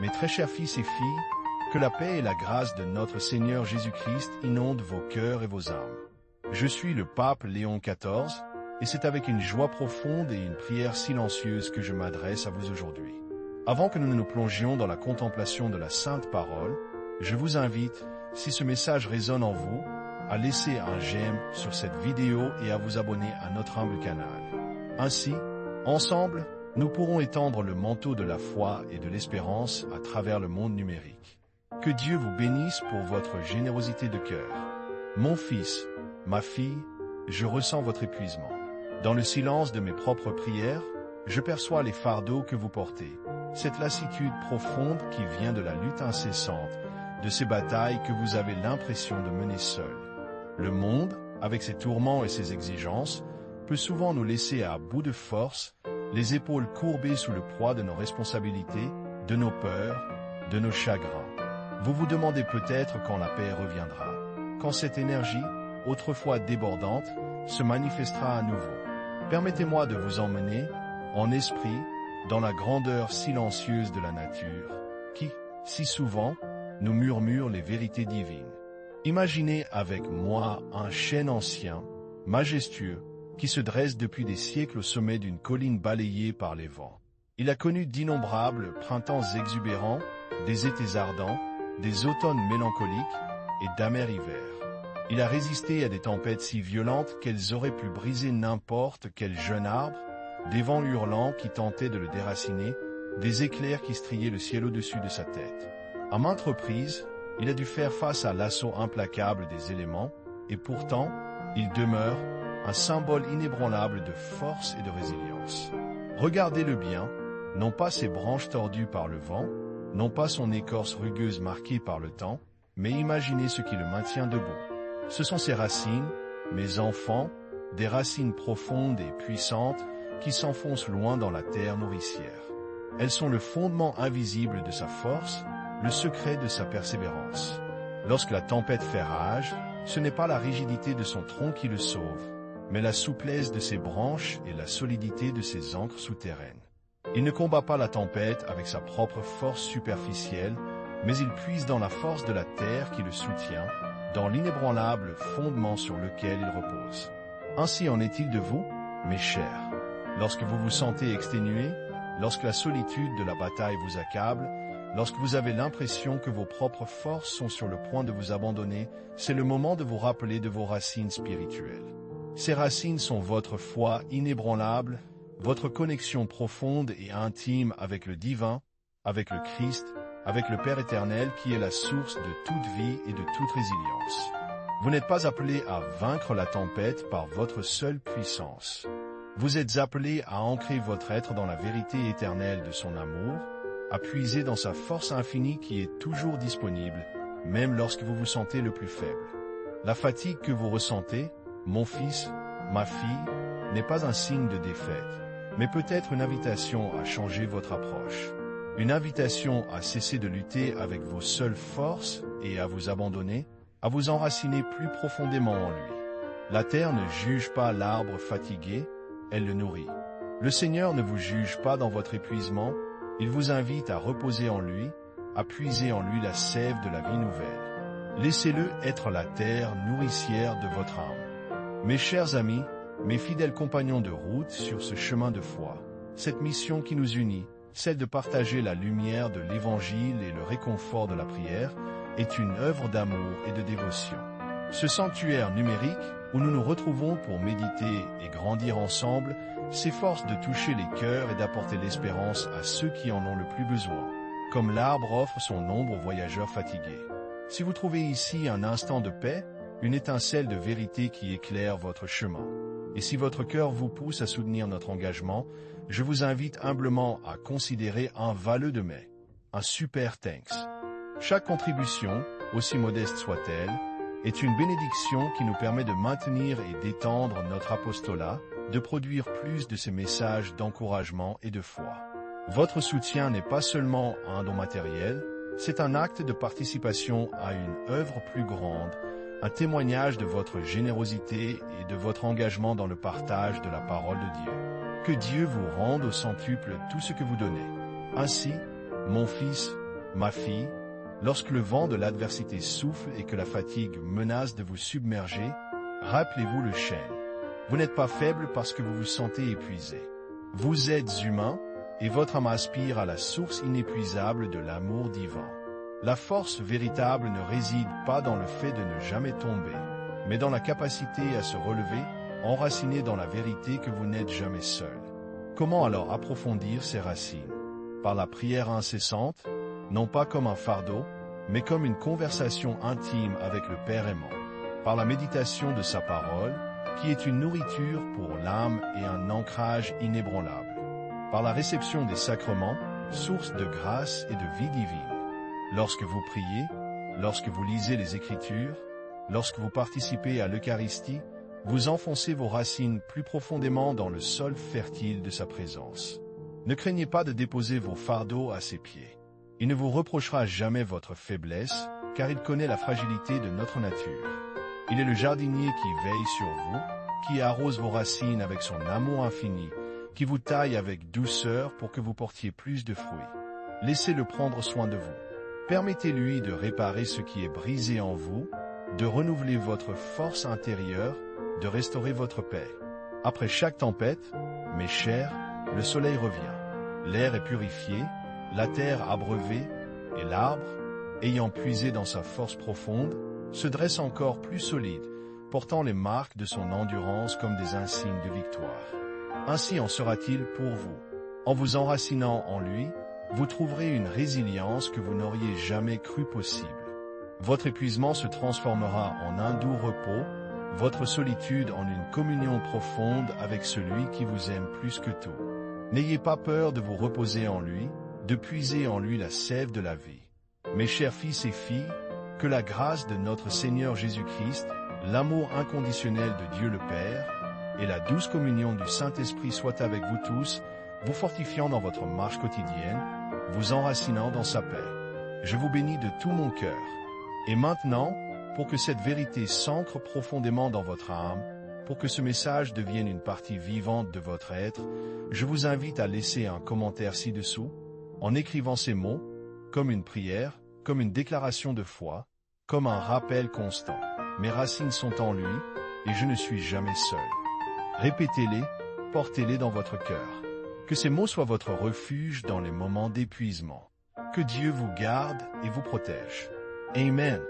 Mes très chers fils et filles, que la paix et la grâce de notre Seigneur Jésus-Christ inondent vos cœurs et vos âmes. Je suis le pape Léon XIV, et c'est avec une joie profonde et une prière silencieuse que je m'adresse à vous aujourd'hui. Avant que nous ne nous plongions dans la contemplation de la Sainte Parole, je vous invite, si ce message résonne en vous, à laisser un j'aime sur cette vidéo et à vous abonner à notre humble canal. Ainsi, ensemble, nous pourrons étendre le manteau de la foi et de l'espérance à travers le monde numérique. Que Dieu vous bénisse pour votre générosité de cœur. Mon fils, ma fille, je ressens votre épuisement. Dans le silence de mes propres prières, je perçois les fardeaux que vous portez, cette lassitude profonde qui vient de la lutte incessante, de ces batailles que vous avez l'impression de mener seul. Le monde, avec ses tourments et ses exigences, peut souvent nous laisser à bout de force, les épaules courbées sous le poids de nos responsabilités, de nos peurs, de nos chagrins. Vous vous demandez peut-être quand la paix reviendra, quand cette énergie, autrefois débordante, se manifestera à nouveau. Permettez-moi de vous emmener, en esprit, dans la grandeur silencieuse de la nature, qui, si souvent, nous murmure les vérités divines. Imaginez avec moi un chêne ancien, majestueux, qui se dresse depuis des siècles au sommet d'une colline balayée par les vents. Il a connu d'innombrables printemps exubérants, des étés ardents, des automnes mélancoliques et d'amers hivers. Il a résisté à des tempêtes si violentes qu'elles auraient pu briser n'importe quel jeune arbre, des vents hurlants qui tentaient de le déraciner, des éclairs qui striaient le ciel au-dessus de sa tête. À maintes reprises, il a dû faire face à l'assaut implacable des éléments, et pourtant, il demeure un symbole inébranlable de force et de résilience. Regardez-le bien, non pas ses branches tordues par le vent, non pas son écorce rugueuse marquée par le temps, mais imaginez ce qui le maintient debout. Ce sont ses racines, mes enfants, des racines profondes et puissantes qui s'enfoncent loin dans la terre nourricière. Elles sont le fondement invisible de sa force, le secret de sa persévérance. Lorsque la tempête fait rage, ce n'est pas la rigidité de son tronc qui le sauve, mais la souplesse de ses branches et la solidité de ses ancres souterraines. Il ne combat pas la tempête avec sa propre force superficielle, mais il puise dans la force de la terre qui le soutient, dans l'inébranlable fondement sur lequel il repose. Ainsi en est-il de vous, mes chers. Lorsque vous vous sentez exténué, lorsque la solitude de la bataille vous accable, lorsque vous avez l'impression que vos propres forces sont sur le point de vous abandonner, c'est le moment de vous rappeler de vos racines spirituelles. Ces racines sont votre foi inébranlable, votre connexion profonde et intime avec le divin, avec le Christ, avec le Père éternel qui est la source de toute vie et de toute résilience. Vous n'êtes pas appelé à vaincre la tempête par votre seule puissance. Vous êtes appelé à ancrer votre être dans la vérité éternelle de son amour, à puiser dans sa force infinie qui est toujours disponible, même lorsque vous vous sentez le plus faible. La fatigue que vous ressentez, mon fils, ma fille, n'est pas un signe de défaite, mais peut-être une invitation à changer votre approche. Une invitation à cesser de lutter avec vos seules forces et à vous abandonner, à vous enraciner plus profondément en lui. La terre ne juge pas l'arbre fatigué, elle le nourrit. Le Seigneur ne vous juge pas dans votre épuisement, il vous invite à reposer en lui, à puiser en lui la sève de la vie nouvelle. Laissez-le être la terre nourricière de votre âme. Mes chers amis, mes fidèles compagnons de route sur ce chemin de foi, cette mission qui nous unit, celle de partager la lumière de l'Évangile et le réconfort de la prière, est une œuvre d'amour et de dévotion. Ce sanctuaire numérique, où nous nous retrouvons pour méditer et grandir ensemble, s'efforce de toucher les cœurs et d'apporter l'espérance à ceux qui en ont le plus besoin, comme l'arbre offre son ombre aux voyageurs fatigués. Si vous trouvez ici un instant de paix, une étincelle de vérité qui éclaire votre chemin, et si votre cœur vous pousse à soutenir notre engagement, je vous invite humblement à considérer un vœu de mai, un super thanks. Chaque contribution, aussi modeste soit-elle, est une bénédiction qui nous permet de maintenir et d'étendre notre apostolat, de produire plus de ces messages d'encouragement et de foi. Votre soutien n'est pas seulement un don matériel, c'est un acte de participation à une œuvre plus grande, un témoignage de votre générosité et de votre engagement dans le partage de la parole de Dieu. Que Dieu vous rende au centuple tout ce que vous donnez. Ainsi, mon fils, Ma fille, lorsque le vent de l'adversité souffle et que la fatigue menace de vous submerger, rappelez-vous le chêne. Vous n'êtes pas faible parce que vous vous sentez épuisé. Vous êtes humain, et votre âme aspire à la source inépuisable de l'amour divin. La force véritable ne réside pas dans le fait de ne jamais tomber, mais dans la capacité à se relever, enraciné dans la vérité que vous n'êtes jamais seul. Comment alors approfondir ces racines? Par la prière incessante, non pas comme un fardeau, mais comme une conversation intime avec le Père aimant. Par la méditation de sa parole, qui est une nourriture pour l'âme et un ancrage inébranlable. Par la réception des sacrements, source de grâce et de vie divine. Lorsque vous priez, lorsque vous lisez les Écritures, lorsque vous participez à l'Eucharistie, vous enfoncez vos racines plus profondément dans le sol fertile de sa présence. Ne craignez pas de déposer vos fardeaux à ses pieds. Il ne vous reprochera jamais votre faiblesse, car il connaît la fragilité de notre nature. Il est le jardinier qui veille sur vous, qui arrose vos racines avec son amour infini, qui vous taille avec douceur pour que vous portiez plus de fruits. Laissez-le prendre soin de vous. Permettez-lui de réparer ce qui est brisé en vous, de renouveler votre force intérieure, de restaurer votre paix. Après chaque tempête, mes chers, le soleil revient. L'air est purifié, la terre abreuvée, et l'arbre, ayant puisé dans sa force profonde, se dresse encore plus solide, portant les marques de son endurance comme des insignes de victoire. Ainsi en sera-t-il pour vous. En vous enracinant en lui, vous trouverez une résilience que vous n'auriez jamais cru possible. Votre épuisement se transformera en un doux repos, votre solitude en une communion profonde avec celui qui vous aime plus que tout. N'ayez pas peur de vous reposer en lui, de puiser en lui la sève de la vie. Mes chers fils et filles, que la grâce de notre Seigneur Jésus-Christ, l'amour inconditionnel de Dieu le Père, et la douce communion du Saint-Esprit soient avec vous tous, vous fortifiant dans votre marche quotidienne, vous enracinant dans sa paix. Je vous bénis de tout mon cœur. Et maintenant, pour que cette vérité s'ancre profondément dans votre âme, pour que ce message devienne une partie vivante de votre être, je vous invite à laisser un commentaire ci-dessous, en écrivant ces mots, comme une prière, comme une déclaration de foi, comme un rappel constant. Mes racines sont en lui, et je ne suis jamais seul. Répétez-les, portez-les dans votre cœur. Que ces mots soient votre refuge dans les moments d'épuisement. Que Dieu vous garde et vous protège. Amen.